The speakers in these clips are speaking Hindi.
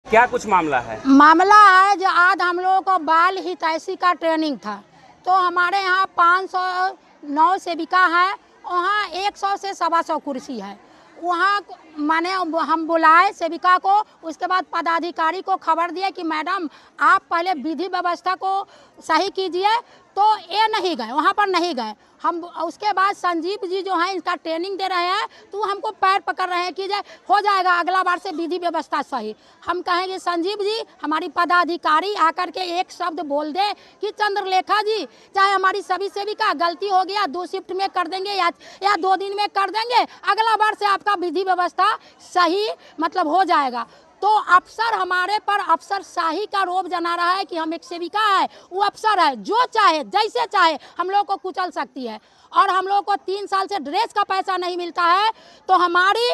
क्या कुछ मामला है? मामला है जो आज हम लोगों को बाल हितैषी का ट्रेनिंग था, तो हमारे यहाँ 509 सेविका है, वहाँ 100 से 125 कुर्सी है। वहाँ माने हम बुलाए सेविका को, उसके बाद पदाधिकारी को खबर दिए कि मैडम आप पहले विधि व्यवस्था को सही कीजिए, तो ये नहीं गए, वहाँ पर नहीं गए। हम उसके बाद संजीव जी जो हैं इनका ट्रेनिंग दे रहे हैं, तो हमको पैर पकड़ रहे हैं कि हो जाएगा अगला बार से विधि व्यवस्था सही। हम कहेंगे संजीव जी, हमारी पदाधिकारी आकर के एक शब्द बोल दे कि चंद्रलेखा जी, चाहे हमारी सभी सेविका गलती हो गया 2 शिफ्ट में कर देंगे या 2 दिन में कर देंगे, अगला बार से आपका विधि व्यवस्था सही मतलब हो जाएगा। तो अफसर हमारे पर अफसर शाही का रोब जना रहा है कि हम एक सेविका है, वो अफसर है, जो चाहे जैसे चाहे हम लोग को कुचल सकती है। और हम लोग को 3 साल से ड्रेस का पैसा नहीं मिलता है, तो हमारी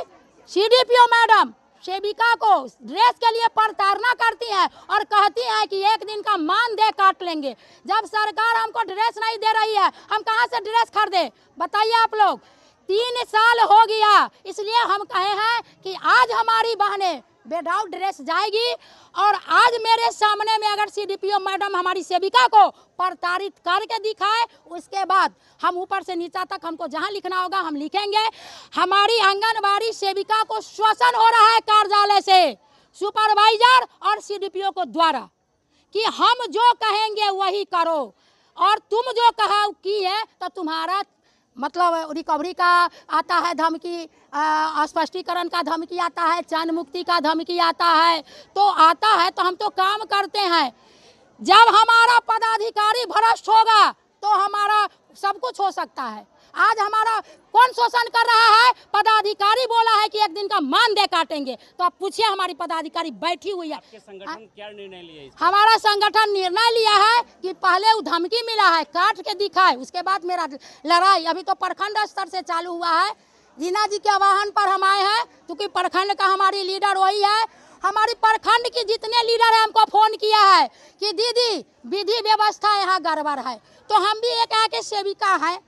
CDPO मैडम सेविका को ड्रेस के लिए प्रताड़ना करती हैं और कहती हैं कि 1 दिन का मानदेय काट लेंगे। जब सरकार हमको ड्रेस नहीं दे रही है, हम कहाँ से ड्रेस खरीदे बताइए आप लोग। 3 साल हो गया, इसलिए हम कहे हैं कि आज हमारी बहनें विदाउट ड्रेस जाएगी। और आज मेरे सामने में अगर CDPO मैडम हमारी सेविका को प्रताड़ित करके दिखाए, उसके बाद हम ऊपर से नीचा तक हमको जहां लिखना होगा हम लिखेंगे। हमारी आंगनबाड़ी सेविका को शोषण हो रहा है कार्यालय से, सुपरवाइजर और CDPO को द्वारा, कि हम जो कहेंगे वही करो, और तुम जो कहा की है तो तुम्हारा मतलब रिकवरी का आता है धमकी, स्पष्टीकरण का धमकी आता है, चयन मुक्ति का धमकी आता है, तो आता है तो हम तो काम करते हैं। जब हमारा पदाधिकारी भ्रष्ट होगा तो हमारा सब कुछ हो सकता है। आज हमारा कौन शोषण कर रहा है? पदाधिकारी बोला है कि 1 दिन का मानदेय काटेंगे, तो आप पूछिए हमारी पदाधिकारी बैठी हुई है। आपके संगठन क्या निर्णय लिया? हमारा संगठन निर्णय लिया है कि पहले वो धमकी मिला है, काट के दिखाए, उसके बाद मेरा लड़ाई अभी तो प्रखंड स्तर से चालू हुआ है। जीना जी के आह्वान पर हम आए हैं, क्योंकि प्रखंड का हमारी लीडर वही है। हमारी प्रखंड की जितने लीडर है हमको फोन किया है कि दीदी विधि व्यवस्था यहाँ गड़बड़ है, तो हम भी एक आके सेविका है,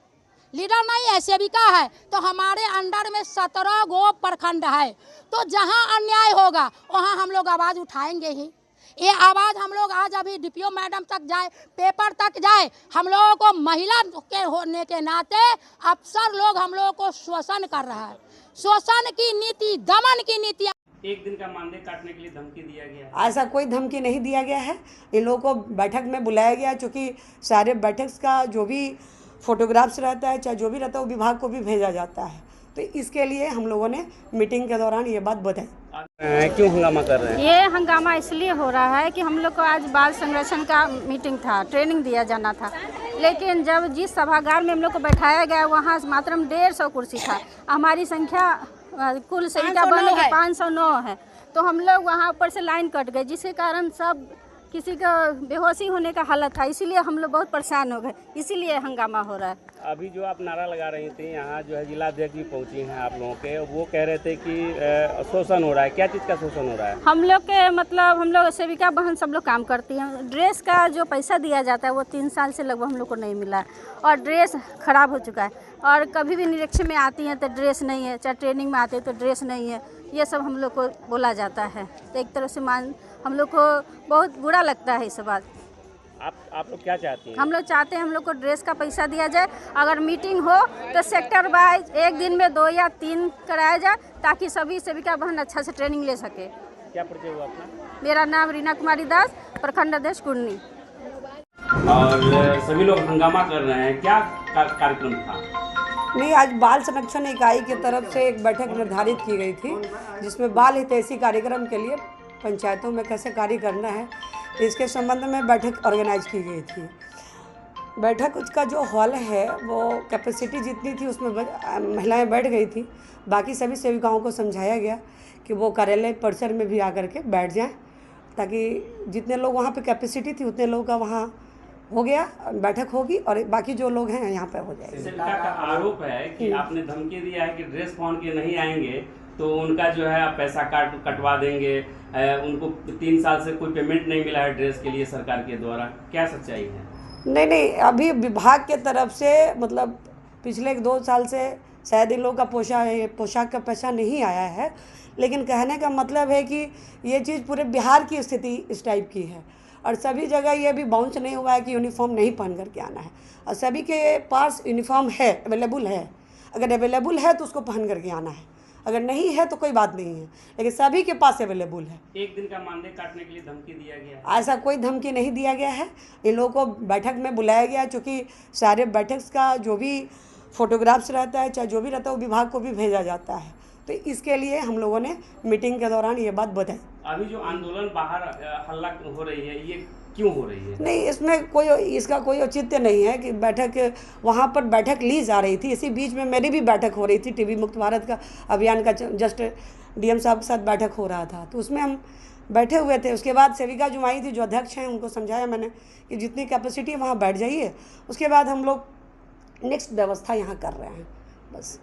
लीडर नहीं है, सेविका है। तो हमारे अंडर में 17 गो प्रखंड है, तो जहाँ अन्याय होगा वहाँ हम लोग आवाज़ उठाएंगे ही। ये आवाज़ हम लोग आज अभी DPO मैडम तक जाए, पेपर तक जाए। हम लोगों को महिला के होने के नाते अफसर लोग हम लोगों को शोषण कर रहा है, शोषण की नीति, दमन की नीति। 1 दिन का मानदेय काटने के लिए धमकी दिया गया है? ऐसा कोई धमकी नहीं दिया गया है। इन लोगों को बैठक में बुलाया गया, चूँकि सारे बैठक का जो भी फोटोग्राफ्स रहता है, चाहे जो भी रहता है, वो विभाग को भी भेजा जाता है। तो इसके लिए हम लोगों ने मीटिंग के दौरान ये बात बताई। क्यों हंगामा कर रहे हैं? ये हंगामा इसलिए हो रहा है कि हम लोग को आज बाल संरक्षण का मीटिंग था, ट्रेनिंग दिया जाना था, लेकिन जब जिस सभागार में हम लोग को बैठाया गया वहाँ मात्र 150 कुर्सी था। हमारी संख्या कुल सेविका बन के 509 है, तो हम लोग वहाँ ऊपर से लाइन कट गए, जिसके कारण सब किसी का बेहोशी होने का हालत था। इसीलिए हम लोग बहुत परेशान हो गए, इसीलिए हंगामा हो रहा है। अभी जो आप नारा लगा रही थी, यहाँ जो है जिलाध्यक्ष भी पहुँची हैं आप लोगों के, वो कह रहे थे कि शोषण हो रहा है। क्या चीज़ का शोषण हो रहा है? हम लोग के मतलब हम लोग सेविका बहन सब लोग काम करती हैं। ड्रेस का जो पैसा दिया जाता है वो 3 साल से लगभग हम लोग को नहीं मिला है, और ड्रेस खराब हो चुका है। और कभी भी निरीक्षण में आती हैं तो ड्रेस नहीं है, चाहे ट्रेनिंग में आते हैं तो ड्रेस नहीं है, ये सब हम लोग को बोला जाता है। तो एक तरह से हम लोग को बहुत बुरा लगता है इस बात। आप लोग क्या चाहती हैं? हम लोग चाहते हैं हम लोग को ड्रेस का पैसा दिया जाए। अगर मीटिंग हो तो सेक्टर वाइज 1 दिन में 2 या 3 कराया जाए, ताकि सभी सेविका बहन अच्छा से ट्रेनिंग ले सके। क्या परिचय हुआ अपना? मेरा नाम रीना कुमारी दास, प्रखंड अध्यक्ष कुर्नी। और सभी लोग हंगामा कर रहे हैं, क्या कार्यक्रम था? नहीं, आज बाल संरक्षण इकाई की तरफ से एक बैठक निर्धारित की गई थी, जिसमें बाल हितैषी कार्यक्रम के लिए पंचायतों में कैसे कार्य करना है, इसके संबंध में बैठक ऑर्गेनाइज की गई थी। बैठक उसका जो हॉल है वो कैपेसिटी जितनी थी उसमें महिलाएं बैठ गई थी। बाकी सभी सेविकाओं को समझाया गया कि वो कार्यालय परिसर में भी आकर के बैठ जाएं, ताकि जितने लोग वहाँ पे कैपेसिटी थी उतने लोगों का वहाँ हो गया, बैठक होगी और बाकी जो लोग हैं यहाँ पे हो जाएंगे। सेविका का आरोप है कि आपने धमकी दिया है कि ड्रेस पहन के नहीं आएंगे तो उनका जो है आप पैसा कटवा देंगे। उनको 3 साल से कोई पेमेंट नहीं मिला है ड्रेस के लिए सरकार के द्वारा। क्या सच्चाई है? नहीं, अभी विभाग के तरफ से मतलब पिछले 2 साल से शायद इन लोग का पोशाक का पैसा नहीं आया है, लेकिन कहने का मतलब है कि ये चीज़ पूरे बिहार की स्थिति इस टाइप की है। और सभी जगह ये भी बाउंस नहीं हुआ है कि यूनिफॉर्म नहीं पहन करके आना है, और सभी के पास यूनिफॉर्म है, अवेलेबल है। अगर अवेलेबल है तो उसको पहन करके आना है, अगर नहीं है तो कोई बात नहीं है, लेकिन सभी के पास अवेलेबल है। एक दिन का मानदेय काटने के लिए धमकी दिया गया है? ऐसा कोई धमकी नहीं दिया गया है। इन लोगों को बैठक में बुलाया गया, चूँकि सारे बैठक का जो भी फोटोग्राफ्स रहता है, चाहे जो भी रहता है, वो विभाग को भी भेजा जाता है। तो इसके लिए हम लोगों ने मीटिंग के दौरान ये बात बताई। अभी जो आंदोलन बाहर हल्ला हो रही है, ये क्यों हो रही है? नहीं, इसमें कोई इसका कोई औचित्य नहीं है कि बैठक वहाँ पर बैठक ली जा रही थी। इसी बीच में मेरी भी बैठक हो रही थी, टीबी मुक्त भारत का अभियान का जस्ट डीएम साहब के साथ बैठक हो रहा था, तो उसमें हम बैठे हुए थे। उसके बाद सेविका जो आई थी, जो अध्यक्ष हैं, उनको समझाया मैंने कि जितनी कैपेसिटी है वहाँ बैठ जाइए, उसके बाद हम लोग नेक्स्ट व्यवस्था यहाँ कर रहे हैं, बस।